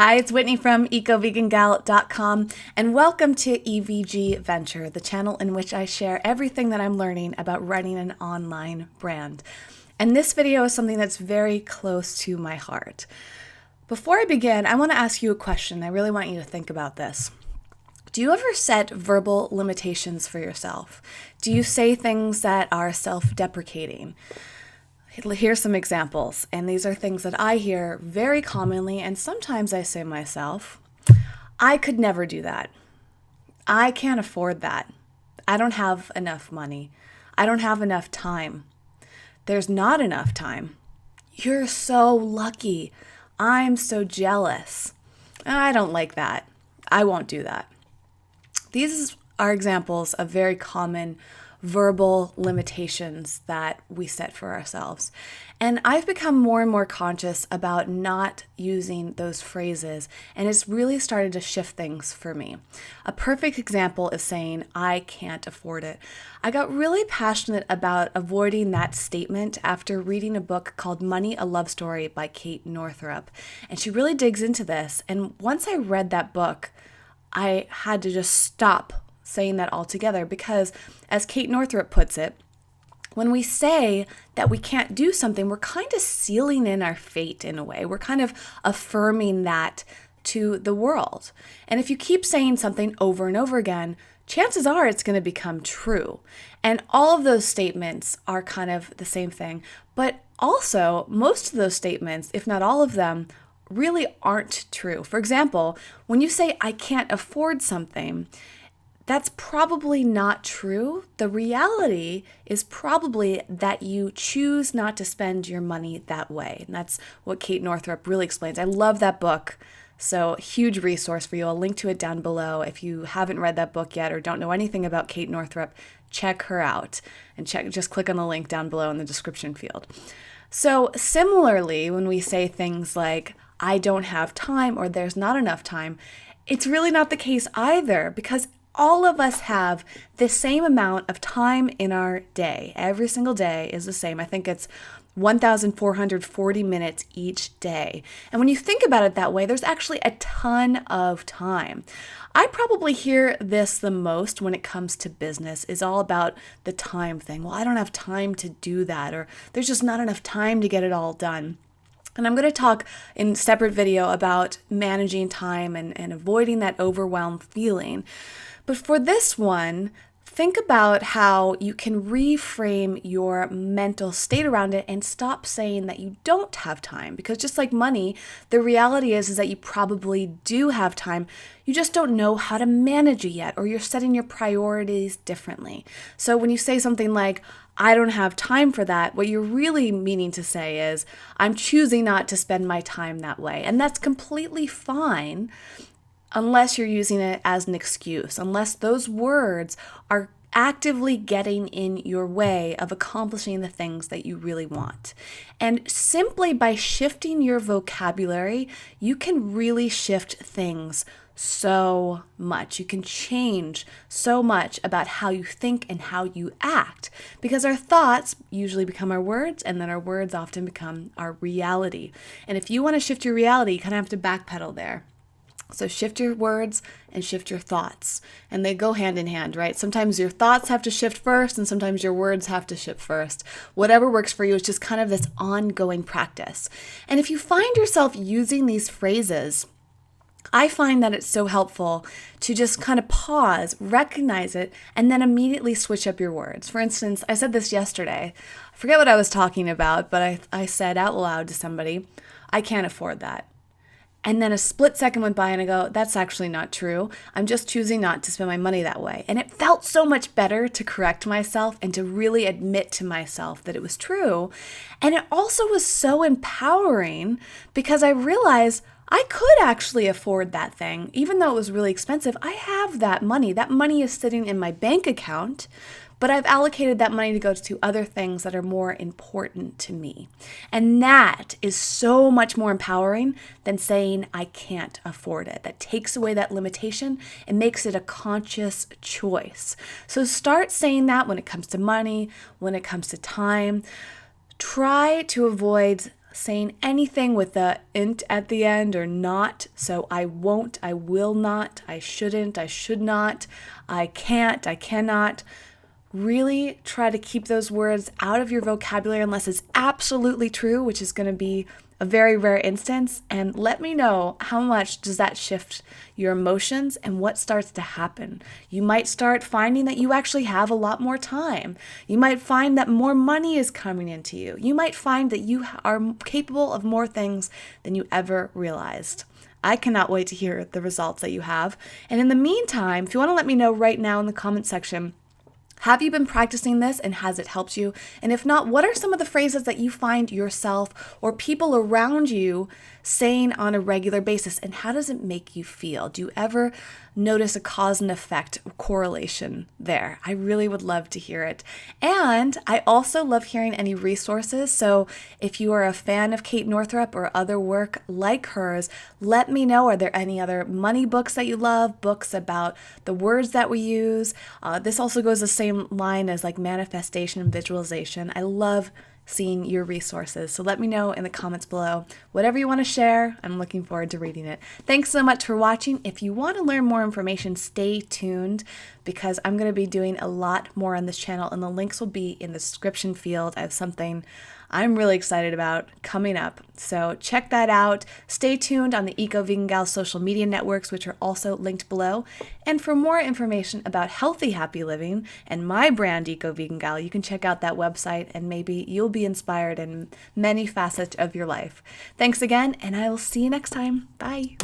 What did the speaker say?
Hi, it's Whitney from EcoVeganGal.com, and welcome to EVG Venture, the channel in which I share everything that I'm learning about running an online brand. And this video is something that's very close to my heart. Before I begin, I want to ask you a question. I really want you to think about this. Do you ever set verbal limitations for yourself? Do you say things that are self-deprecating? Here's some examples, and these are things that I hear very commonly, and sometimes I say myself, I could never do that. I can't afford that. I don't have enough money. I don't have enough time. There's not enough time. You're so lucky. I'm so jealous. I don't like that. I won't do that. These are examples of very common verbal limitations that we set for ourselves. And I've become more and more conscious about not using those phrases, and it's really started to shift things for me. A perfect example is saying, I can't afford it. I got really passionate about avoiding that statement after reading a book called Money, a Love Story by Kate Northrup. And she really digs into this. And once I read that book, I had to just stop saying that altogether because, as Kate Northrup puts it, when we say that we can't do something, we're kind of sealing in our fate in a way. We're kind of affirming that to the world. And if you keep saying something over and over again, chances are it's going to become true. And all of those statements are kind of the same thing. But also, most of those statements, if not all of them, really aren't true. For example, when you say, I can't afford something, that's probably not true. The reality is probably that you choose not to spend your money that way. And that's what Kate Northrup really explains. I love that book. So huge resource for you. I'll link to it down below. If you haven't read that book yet or don't know anything about Kate Northrup, check her out and just click on the link down below in the description field. So similarly, when we say things like, I don't have time or there's not enough time, it's really not the case either, because all of us have the same amount of time in our day. Every single day is the same. I think it's 1,440 minutes each day. And when you think about it that way, there's actually a ton of time. I probably hear this the most when it comes to business, is all about the time thing. Well, I don't have time to do that, or there's just not enough time to get it all done. And I'm going to talk in a separate video about managing time and avoiding that overwhelmed feeling. But for this one, think about how you can reframe your mental state around it and stop saying that you don't have time. Because just like money, the reality is that you probably do have time. You just don't know how to manage it yet, or you're setting your priorities differently. So when you say something like, I don't have time for that, what you're really meaning to say is, I'm choosing not to spend my time that way. And that's completely fine, unless you're using it as an excuse, unless those words are actively getting in your way of accomplishing the things that you really want. And simply by shifting your vocabulary, you can really shift things so much. You can change so much about how you think and how you act, because our thoughts usually become our words, and then our words often become our reality. And if you want to shift your reality, you kind of have to backpedal there. So shift your words and shift your thoughts, and they go hand in hand, right? Sometimes your thoughts have to shift first, and sometimes your words have to shift first. Whatever works for you is just kind of this ongoing practice. And if you find yourself using these phrases, I find that it's so helpful to just kind of pause, recognize it, and then immediately switch up your words. For instance, I said this yesterday. I forget what I was talking about, but I said out loud to somebody, I can't afford that. And then a split second went by and I go, that's actually not true. I'm just choosing not to spend my money that way. And it felt so much better to correct myself and to really admit to myself that it was true. And it also was so empowering because I realized I could actually afford that thing. Even though it was really expensive, I have that money. That money is sitting in my bank account, but I've allocated that money to go to other things that are more important to me. And that is so much more empowering than saying I can't afford it. That takes away that limitation and makes it a conscious choice. So start saying that when it comes to money, when it comes to time. Try to avoid saying anything with the int at the end or not. So I won't, I will not, I shouldn't, I should not, I can't, I cannot. Really try to keep those words out of your vocabulary unless it's absolutely true, which is going to be a very rare instance. And let me know, how much does that shift your emotions and what starts to happen. You might start finding that you actually have a lot more time. You might find that more money is coming into you. You might find that you are capable of more things than you ever realized. I cannot wait to hear the results that you have. And in the meantime, if you want to let me know right now in the comment section, have you been practicing this and has it helped you? And if not, what are some of the phrases that you find yourself or people around you saying on a regular basis? And how does it make you feel? Do you ever notice a cause and effect correlation there? I really would love to hear it. And I also love hearing any resources. So if you are a fan of Kate Northrup or other work like hers, let me know. Are there any other money books that you love? Books about the words that we use? This also goes the same line as like manifestation and visualization. I love seeing your resources. So let me know in the comments below. Whatever you want to share, I'm looking forward to reading it. Thanks so much for watching. If you want to learn more information, stay tuned because I'm going to be doing a lot more on this channel and the links will be in the description field. I have something I'm really excited about coming up. So check that out. Stay tuned on the Eco Vegan Gal social media networks, which are also linked below. And for more information about healthy, happy living and my brand, Eco Vegan Gal, you can check out that website and maybe you'll be inspired in many facets of your life. Thanks again, and I will see you next time. Bye.